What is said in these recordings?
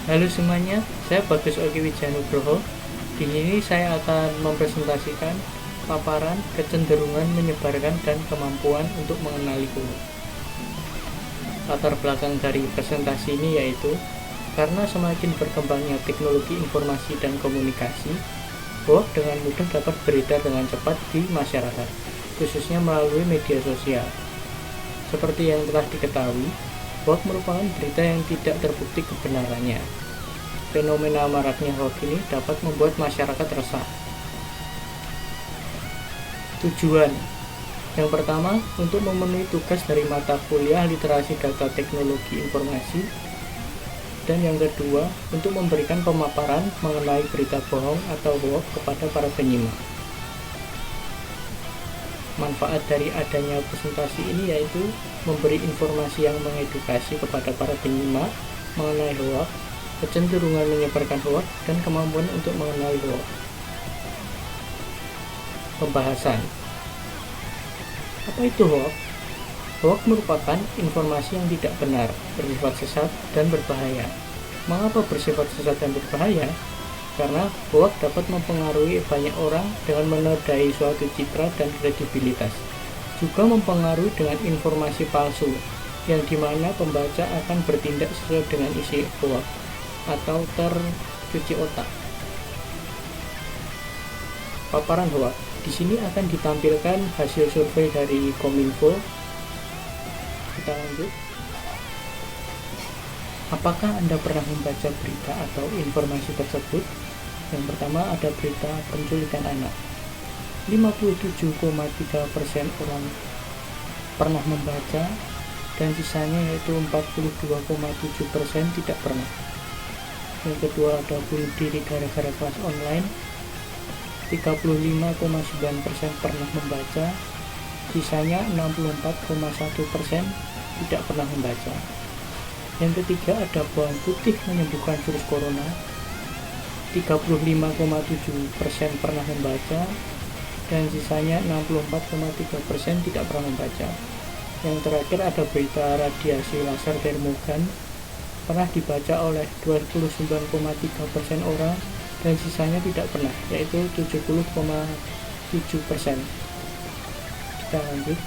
Halo semuanya, saya Bagus Oki Wijanugroho. Di sini saya akan mempresentasikan paparan kecenderungan menyebarkan dan kemampuan untuk mengenali hoax. Latar belakang dari presentasi ini yaitu karena semakin berkembangnya teknologi informasi dan komunikasi, hoax dengan mudah dapat beredar dengan cepat di masyarakat, khususnya melalui media sosial. Seperti yang telah diketahui, hoax merupakan berita yang tidak terbukti kebenarannya. Fenomena maraknya hoax ini dapat membuat masyarakat resah. Tujuan yang pertama, untuk memenuhi tugas dari mata kuliah literasi data teknologi informasi. Dan yang kedua, untuk memberikan pemaparan mengenai berita bohong atau hoax kepada para penyimak. Manfaat dari adanya presentasi ini yaitu memberi informasi yang mengedukasi kepada para penyimak mengenai hoax, kecenderungan menyebarkan hoax, dan kemampuan untuk mengenali hoax. Pembahasan. Apa itu hoax? Hoax merupakan informasi yang tidak benar, bersifat sesat, dan berbahaya. Mengapa bersifat sesat dan berbahaya? Karena hoax dapat mempengaruhi banyak orang dengan menodai suatu citra dan kredibilitas. Juga mempengaruhi dengan informasi palsu, yang dimana pembaca akan bertindak sesuai dengan isi hoax atau tercuci otak. Paparan hoax. Di sini akan ditampilkan hasil survei dari Kominfo. Kita lanjut. Apakah Anda pernah membaca berita atau informasi tersebut? Yang pertama ada berita penculikan anak. 57,3% orang pernah membaca, dan sisanya yaitu 42,7% tidak pernah. Yang kedua ada bunuh diri gara-gara kelas online. 35,9% pernah membaca, sisanya 64,1% tidak pernah membaca. Yang ketiga ada bawang putih menyembuhkan virus corona. 35,7% pernah membaca, dan sisanya 64,3% tidak pernah membaca. Yang terakhir ada berita radiasi laser termogan, pernah dibaca oleh 29,3% orang, dan sisanya tidak pernah, yaitu 70,7%. Kita lanjut.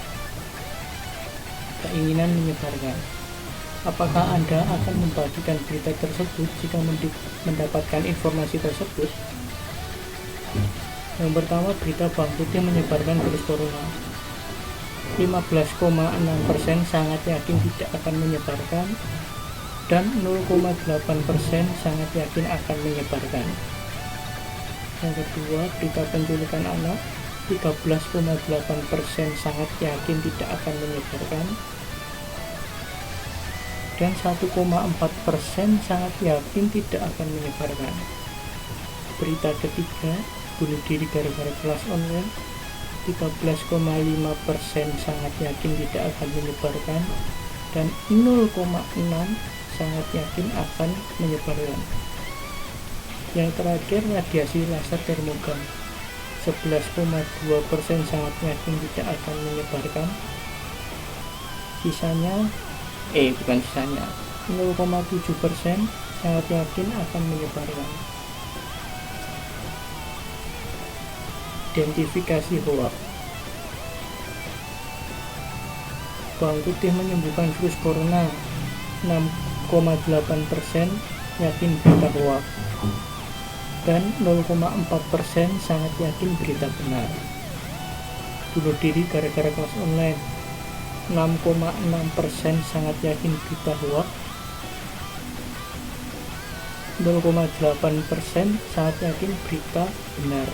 Keinginan menyebarkan. Apakah Anda akan membagikan berita tersebut jika mendapatkan informasi tersebut? Yang pertama, berita bawang putih menyebarkan virus corona. 15,6% sangat yakin tidak akan menyebarkan, dan 0,8% sangat yakin akan menyebarkan. Yang kedua, berita penculikan anak. 13,8% sangat yakin tidak akan menyebarkan, dan 1,4% sangat yakin tidak akan menyebarkan. Berita ketiga, bunuh diri gara-gara kelas online. 13,5% sangat yakin tidak akan menyebarkan, dan 0,6% sangat yakin akan menyebarkan. Yang terakhir, radiasi laser termogan. 11,2% sangat yakin tidak akan menyebarkan, sisanya 0,7% sangat yakin akan menyebarkan. Identifikasi hoax. Bawang putih menyembuhkan virus corona. 6,8% yakin berita hoax, dan 0,4% sangat yakin berita benar. Bunuh diri gara-gara kelas online. 6,6% sangat yakin berita hoax, 0,8% sangat yakin berita benar.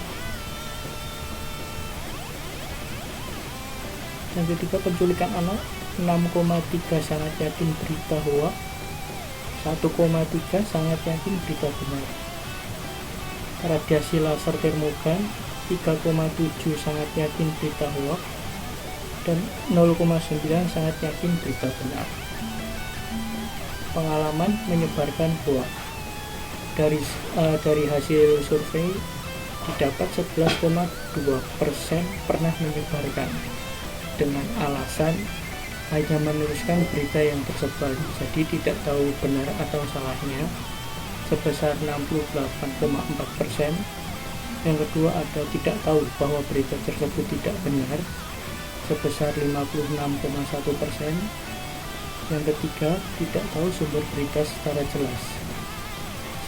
Yang ketiga, penculikan anak. 6,3% sangat yakin berita hoax, 1,3% sangat yakin berita benar. Radiasi laser termogan. 3,7% sangat yakin berita hoax, dan 0,9% sangat yakin berita benar. Pengalaman menyebarkan hoax. Dari hasil survei didapat 11,2% pernah menyebarkan dengan alasan hanya meneruskan berita yang tersebar, jadi tidak tahu benar atau salahnya. sebesar 68,4%. Yang kedua ada tidak tahu bahwa berita tersebut tidak benar sebesar 56,1%. Yang ketiga tidak tahu sumber berita secara jelas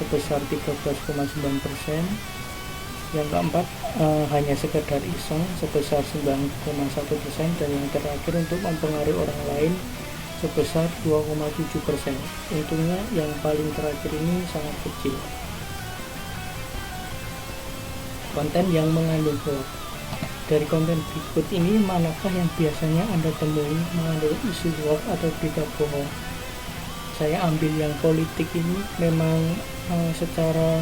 sebesar 13,9%. Yang keempat hanya sekedar iseng sebesar 9,1%. Dan yang terakhir untuk mempengaruhi orang lain sebesar 2,7%. Untungnya yang paling terakhir ini sangat kecil. Konten yang mengandung hoax. Dari konten berikut ini, manakah yang biasanya Anda temui mengandung isu hoax atau berita bohong? Saya ambil yang politik ini. Memang secara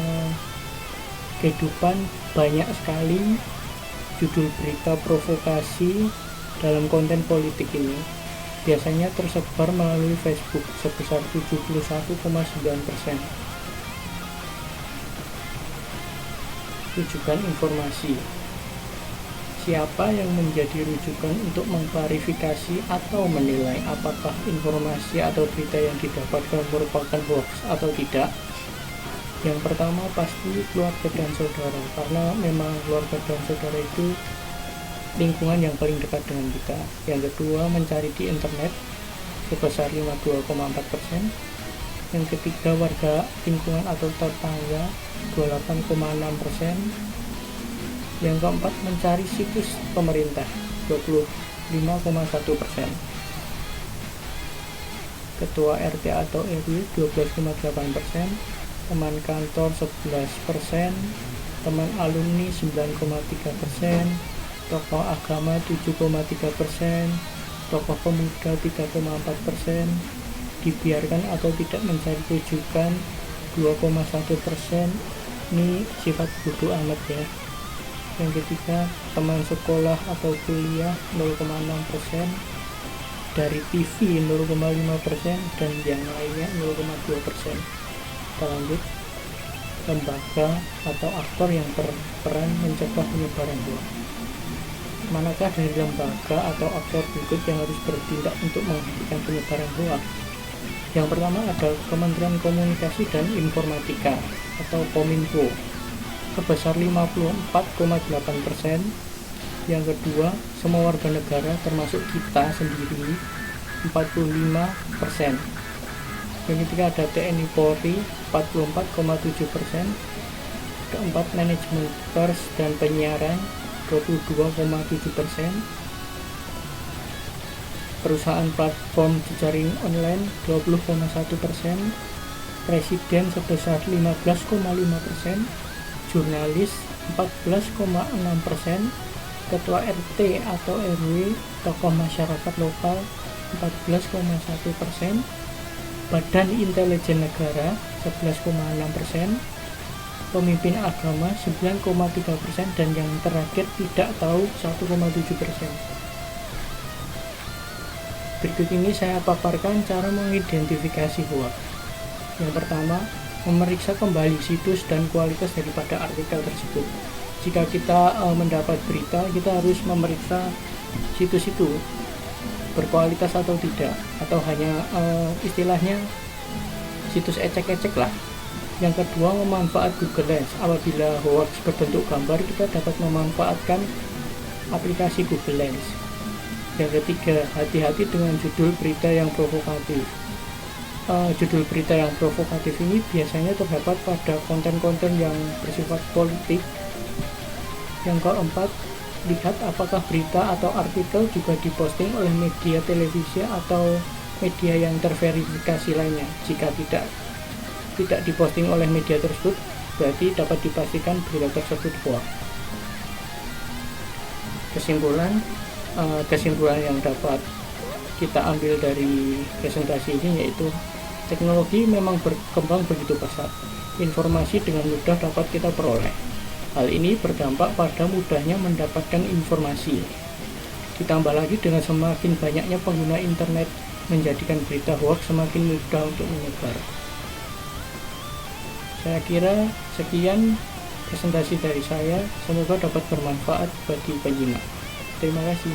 kehidupan banyak sekali judul berita provokasi dalam konten politik ini. Biasanya tersebar melalui Facebook sebesar 71,9%. Rujukan informasi. Siapa yang menjadi rujukan untuk mengklarifikasi atau menilai apakah informasi atau berita yang didapatkan merupakan hoax atau tidak? Yang pertama pasti keluarga dan saudara, karena memang keluarga dan saudara itu lingkungan yang paling dekat dengan kita. Yang kedua mencari di internet sebesar 52,4%. Yang ketiga warga lingkungan atau tetangga 28,6%. Yang keempat mencari situs pemerintah 25,1%. Ketua RT atau RW 12,8%. Teman kantor 11%. Teman alumni 9,3%. Tokoh agama 7,3%, tokoh pemuda 3,4%, dibiarkan atau tidak mencari rujukan 2,1%. Ini sifat bodoh amat ya. Yang ketiga, teman sekolah atau kuliah 0,6%, dari TV 0,5%, dan yang lainnya 0,2%. Kita lanjut. Lembaga atau aktor yang berperan mencegah penyebaran hoax. Manakah dari lembaga atau aktor berikut yang harus bertindak untuk menghentikan penyebaran hoax? Yang pertama ada Kementerian Komunikasi dan Informatika atau Kominfo sebesar 54,8%. Yang kedua, semua warga negara termasuk kita sendiri 45%. Yang ketiga ada TNI Polri 44,7%. Keempat, manajemen pers dan penyiaran 22,7%. Perusahaan platform jejaring online 20,1%. Presiden sebesar 15,5%. Jurnalis 14,6%. Ketua RT atau RW, tokoh masyarakat lokal 14,1%. Badan Intelijen Negara 11,6%. Pemimpin agama 9,3%, dan yang terakhir tidak tahu 1,7%. Berikut ini saya paparkan cara mengidentifikasi hoax. Yang pertama, memeriksa kembali situs dan kualitas daripada artikel tersebut. Jika kita mendapat berita, kita harus memeriksa situs itu berkualitas atau tidak, atau hanya istilahnya situs ecek-ecek lah. Yang kedua, memanfaat Google Lens. Apabila hoax berbentuk gambar, kita dapat memanfaatkan aplikasi Google Lens. Yang ketiga, hati-hati dengan judul berita yang provokatif. Judul berita yang provokatif ini biasanya terdapat pada konten-konten yang bersifat politik. Yang keempat, lihat apakah berita atau artikel juga diposting oleh media televisi atau media yang terverifikasi lainnya. Jika tidak diposting oleh media tersebut, berarti dapat dipastikan berita tersebut hoax. Kesimpulan yang dapat kita ambil dari presentasi ini yaitu teknologi memang berkembang begitu pesat. Informasi dengan mudah dapat kita peroleh. Hal ini berdampak pada mudahnya mendapatkan informasi. Ditambah lagi dengan semakin banyaknya pengguna internet, menjadikan berita hoax semakin mudah untuk menyebar. Saya kira sekian presentasi dari saya, semoga dapat bermanfaat bagi penyimak. Terima kasih.